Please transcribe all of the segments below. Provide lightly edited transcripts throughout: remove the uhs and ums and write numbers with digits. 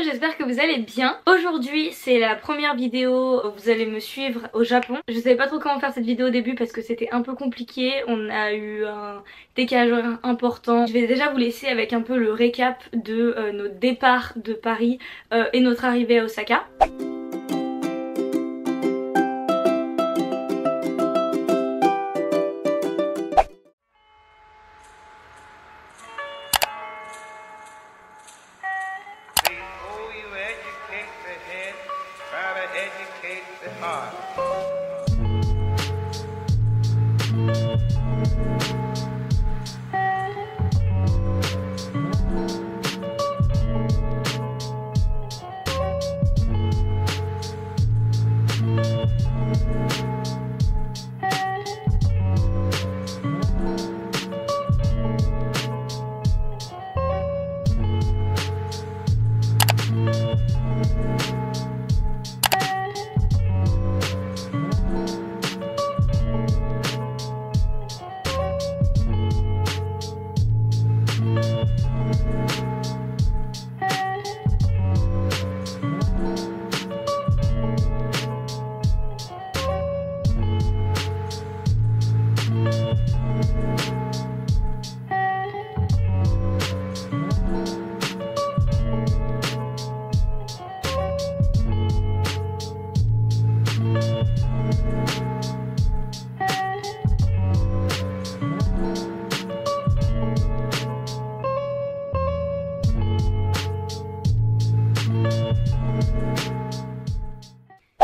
j'espère que vous allez bien. Aujourd'hui c'est la première vidéo où vous allez me suivre au Japon. Je savais pas trop comment faire cette vidéo au début parce que c'était un peu compliqué, on a eu un décalage horaire important. Je vais déjà vous laisser avec un peu le récap de notre départ de Paris et notre arrivée à Osaka.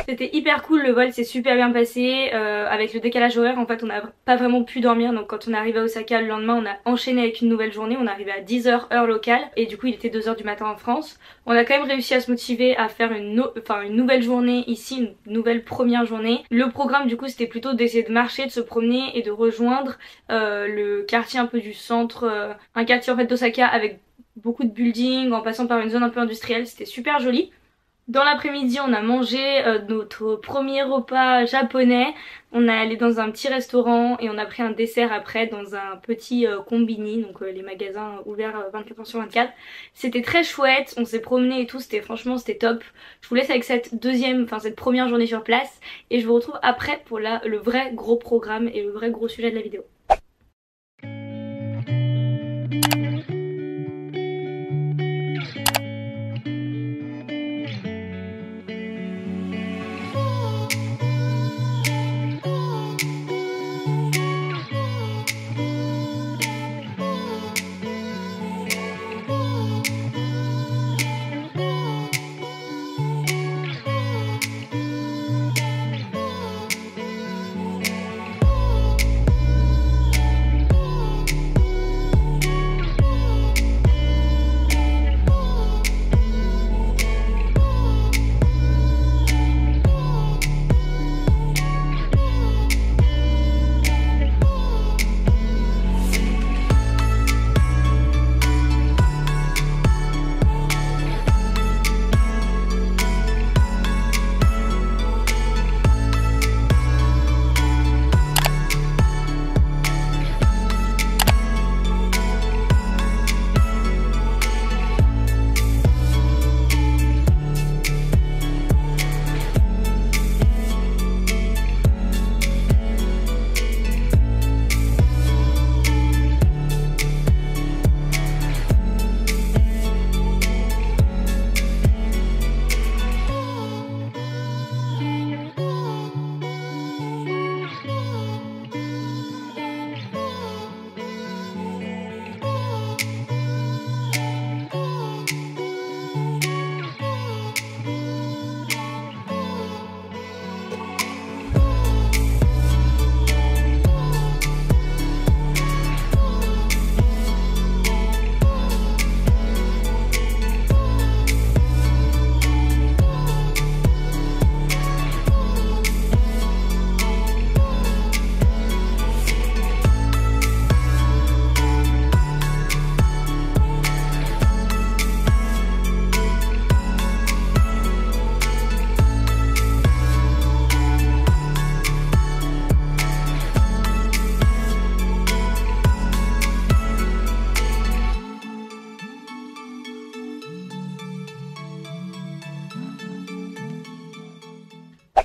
C'était hyper cool, le vol s'est super bien passé, avec le décalage horaire en fait on n'a pas vraiment pu dormir, donc quand on est arrivé à Osaka le lendemain on a enchaîné avec une nouvelle journée, on est arrivé à 10h heure locale et du coup il était 2h du matin en France. On a quand même réussi à se motiver à faire une nouvelle journée ici, une nouvelle première journée. Le programme du coup c'était plutôt d'essayer de marcher, de se promener et de rejoindre le quartier un peu du centre, un quartier en fait d'Osaka avec beaucoup de buildings en passant par une zone un peu industrielle, c'était super joli. Dans l'après-midi on a mangé notre premier repas japonais, on est allé dans un petit restaurant et on a pris un dessert après dans un petit combini, donc les magasins ouverts 24h sur 24. C'était très chouette, on s'est promené et tout, franchement c'était top. Je vous laisse avec cette première journée sur place et je vous retrouve après pour le vrai gros programme et le vrai gros sujet de la vidéo.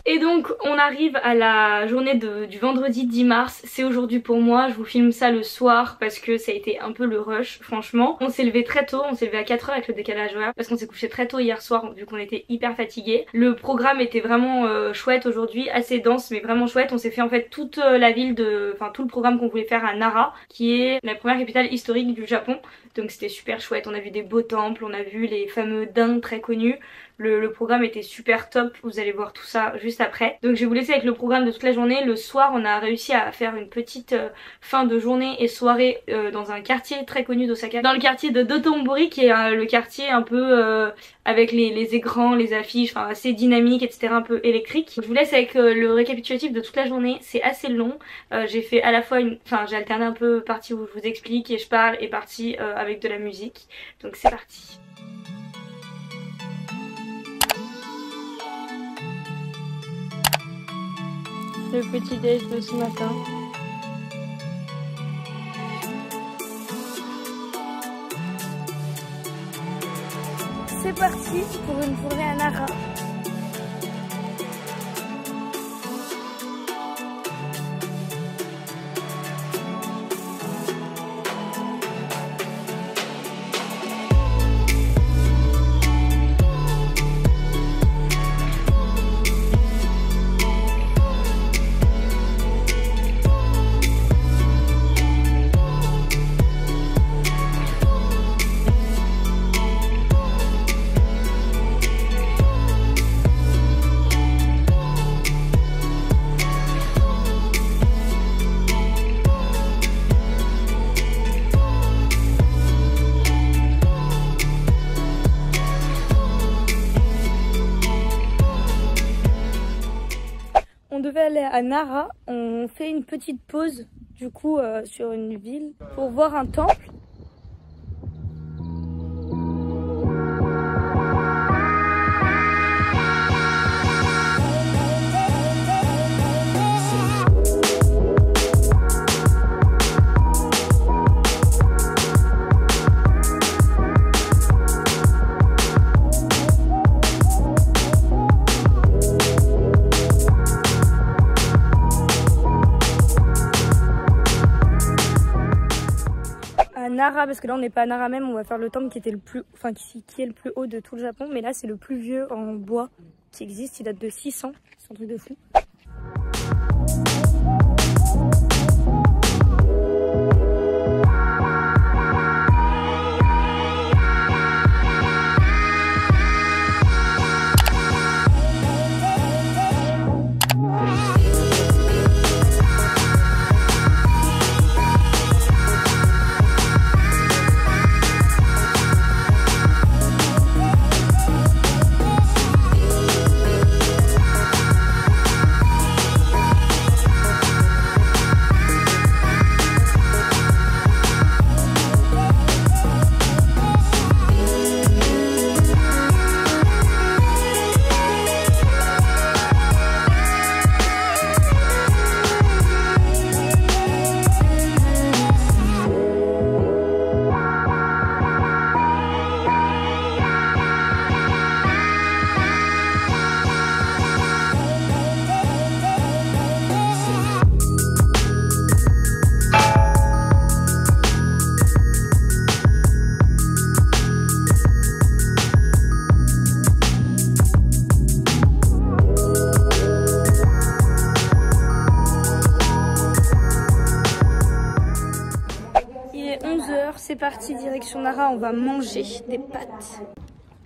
Et donc on arrive à la journée du vendredi 10 mars, c'est aujourd'hui pour moi, je vous filme ça le soir parce que ça a été un peu le rush franchement. On s'est levé très tôt, on s'est levé à 4h avec le décalage horaire parce qu'on s'est couché très tôt hier soir vu qu'on était hyper fatigués. Le programme était vraiment chouette aujourd'hui, assez dense mais vraiment chouette. On s'est fait en fait toute la ville enfin tout le programme qu'on voulait faire à Nara qui est la première capitale historique du Japon. Donc c'était super chouette, on a vu des beaux temples, on a vu les fameux dindes très connus. Le programme était super top, vous allez voir tout ça juste après. Donc je vais vous laisser avec le programme de toute la journée. Le soir on a réussi à faire une petite fin de journée et soirée dans un quartier très connu d'Osaka. Dans le quartier de Dotonbori qui est le quartier un peu avec les écrans, les affiches, enfin assez dynamique etc, un peu électrique. Je vous laisse avec le récapitulatif de toute la journée, c'est assez long. J'ai fait à la fois j'ai alterné un peu partie où je vous explique et je parle et partie avec de la musique. Donc c'est parti. Le petit déj de ce matin. C'est parti pour une journée à Nara. On devait aller à Nara, on fait une petite pause du coup sur une ville pour voir un temple. Nara, parce que là on n'est pas à Nara même, on va faire le temple qui était le plus, qui est le plus haut de tout le Japon, mais là c'est le plus vieux en bois qui existe, il date de 600, c'est un truc de fou. C'est parti, direction Nara, on va manger des pâtes.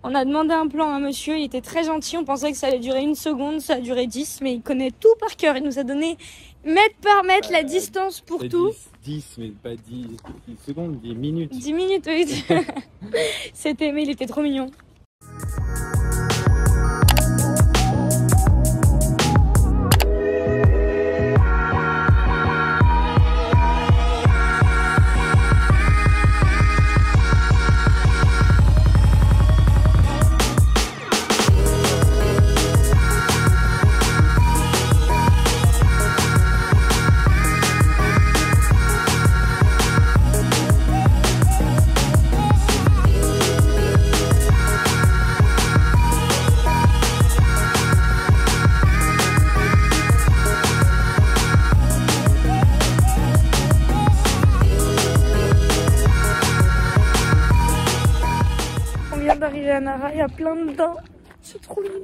On a demandé un plan à un monsieur, il était très gentil, on pensait que ça allait durer 1 seconde, ça a duré 10, mais il connaît tout par cœur. Il nous a donné mètre par mètre la distance pour tout. 10, mais pas 10 secondes, 10 minutes. 10 minutes, oui. Mais il était trop mignon. Nara, il y a plein de daims. C'est trop mignon.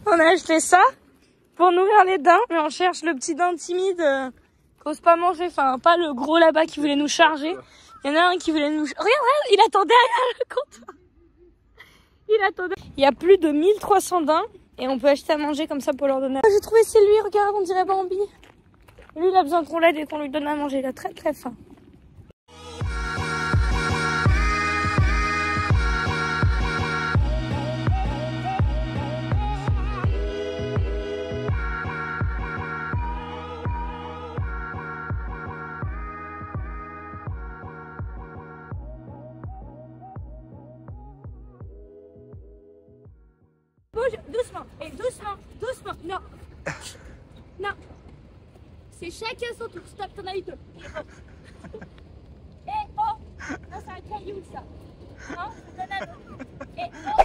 On a acheté ça pour nourrir les daims, mais on cherche le petit daim timide qu'ose pas manger, enfin pas le gros là-bas qui voulait nous charger. Il y en a un qui voulait nous... Regarde, il attendait derrière le comptoir. Il attendait. Il y a plus de 1300 daims et on peut acheter à manger comme ça pour leur donner. J'ai trouvé c'est lui, regarde, on dirait Bambi. Lui il a besoin qu'on l'aide et qu'on lui donne à manger, il a très très faim. Bouge, doucement, et doucement, doucement, non. Non. C'est chacun son tour, stop, t'en as eu deux. Et oh, non, c'est un caillou ça. Non, je donne à l'autre. Et oh.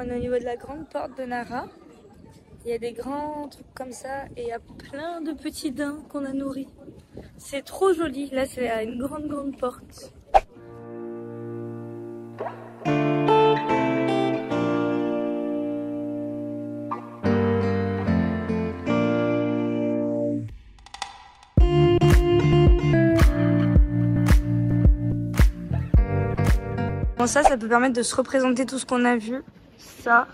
On est au niveau de la grande porte de Nara. Il y a des grands trucs comme ça et il y a plein de petits daims qu'on a nourris. C'est trop joli. Là, c'est à une grande porte. Bon, ça peut permettre de se représenter tout ce qu'on a vu. Ça,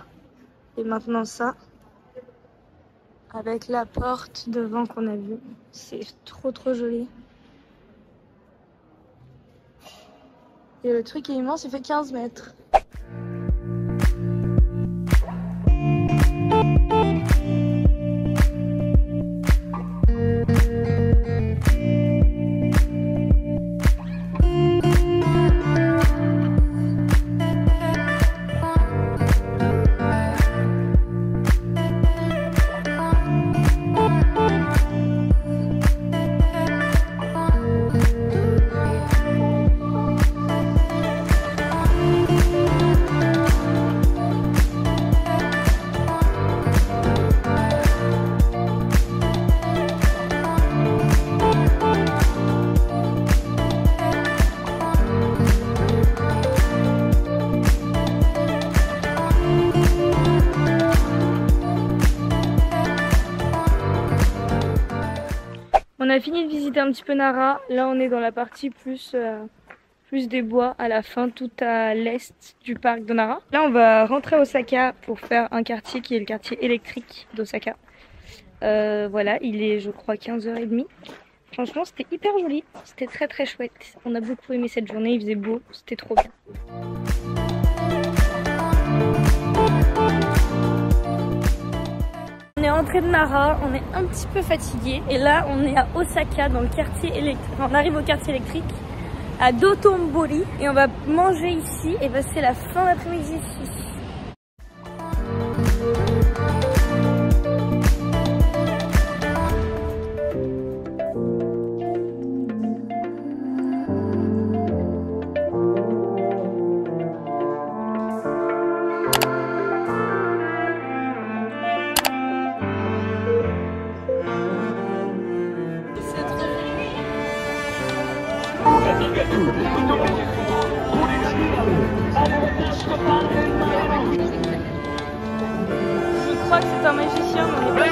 et maintenant ça, avec la porte devant qu'on a vue. C'est trop joli. Et le truc est immense, il fait 15 mètres. On a fini de visiter un petit peu Nara. Là, on est dans la partie plus des bois à la fin, tout à l'est du parc de Nara. Là, on va rentrer à Osaka pour faire un quartier qui est le quartier électrique d'Osaka. Voilà, il est, je crois, 15h30. Franchement, c'était hyper joli. C'était très chouette. On a beaucoup aimé cette journée. Il faisait beau. C'était trop bien. On est entré de Nara, on est un petit peu fatigué et là on est à Osaka dans le quartier électrique. Enfin, on arrive au quartier électrique à Dotonbori et on va manger ici et c'est la fin d'après-midi ici. Je crois que c'est un magicien, mais on est pas...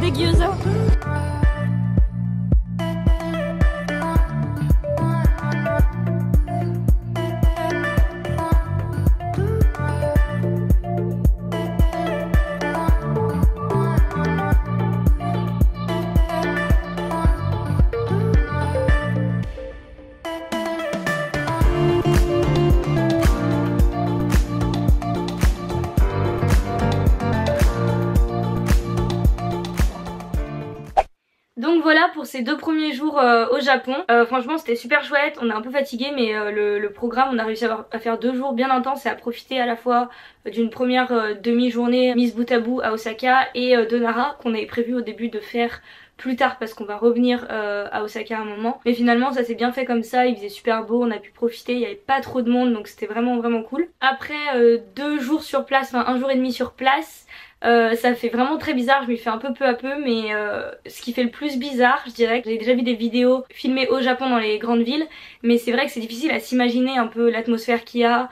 Des gyoza. pour ces 2 premiers jours au Japon. Franchement c'était super chouette, on est un peu fatigué mais le programme on a réussi à faire 2 jours bien intenses et à profiter à la fois d'une première demi-journée mise bout à bout à Osaka et de Nara qu'on avait prévu au début de faire plus tard parce qu'on va revenir à Osaka un moment. Mais finalement ça s'est bien fait comme ça, il faisait super beau, on a pu profiter, il n'y avait pas trop de monde donc c'était vraiment cool. Après 2 jours sur place, enfin 1 jour et demi sur place, ça fait vraiment très bizarre, je m'y fais un peu à peu mais ce qui fait le plus bizarre je dirais que j'ai déjà vu des vidéos filmées au Japon dans les grandes villes mais c'est vrai que c'est difficile à s'imaginer un peu l'atmosphère qu'il y a,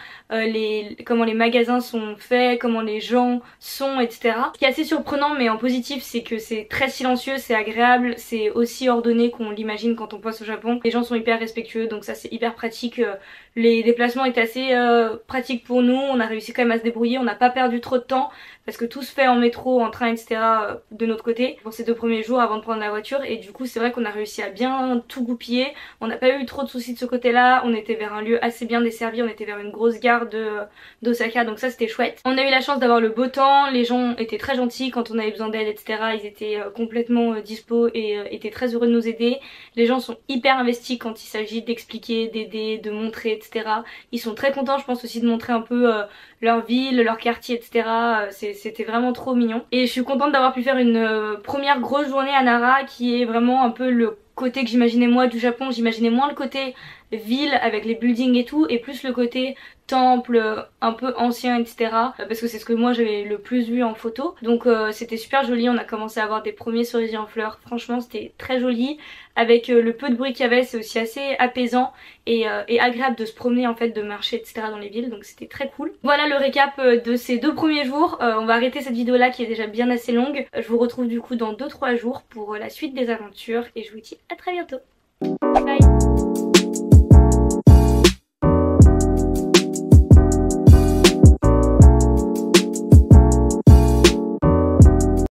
comment les magasins sont faits, comment les gens sont etc. Ce qui est assez surprenant mais en positif c'est que c'est très silencieux, c'est agréable, c'est aussi ordonné qu'on l'imagine quand on passe au Japon. Les gens sont hyper respectueux donc ça c'est hyper pratique, les déplacements étaient assez pratiques pour nous, on a réussi quand même à se débrouiller, on n'a pas perdu trop de temps parce que tout se fait en métro, en train etc. De notre côté pour ces 2 premiers jours avant de prendre la voiture et du coup c'est vrai qu'on a réussi à bien tout goupiller, on n'a pas eu trop de soucis de ce côté là, on était vers un lieu assez bien desservi, on était vers une grosse gare d'Osaka donc ça c'était chouette. On a eu la chance d'avoir le beau temps, les gens étaient très gentils quand on avait besoin d'aide etc. Ils étaient complètement dispo et étaient très heureux de nous aider. Les gens sont hyper investis quand il s'agit d'expliquer, d'aider, de montrer etc. Ils sont très contents je pense aussi de montrer un peu leur ville, leur quartier etc. C'était vraiment trop mignon et je suis contente d'avoir pu faire une première grosse journée à Nara qui est vraiment un peu le côté que j'imaginais moi du Japon. J'imaginais moins le côté ville avec les buildings et tout et plus le côté temple un peu ancien etc. Parce que c'est ce que moi j'avais le plus vu en photo donc c'était super joli, on a commencé à avoir des premiers cerisiers en fleurs, franchement c'était très joli avec le peu de bruit qu'il y avait, c'est aussi assez apaisant et agréable de se promener en fait, de marcher etc. dans les villes donc c'était très cool. Voilà le récap de ces 2 premiers jours, on va arrêter cette vidéo là qui est déjà bien assez longue. Je vous retrouve du coup dans 2-3 jours pour la suite des aventures et je vous dis à très bientôt. Bye.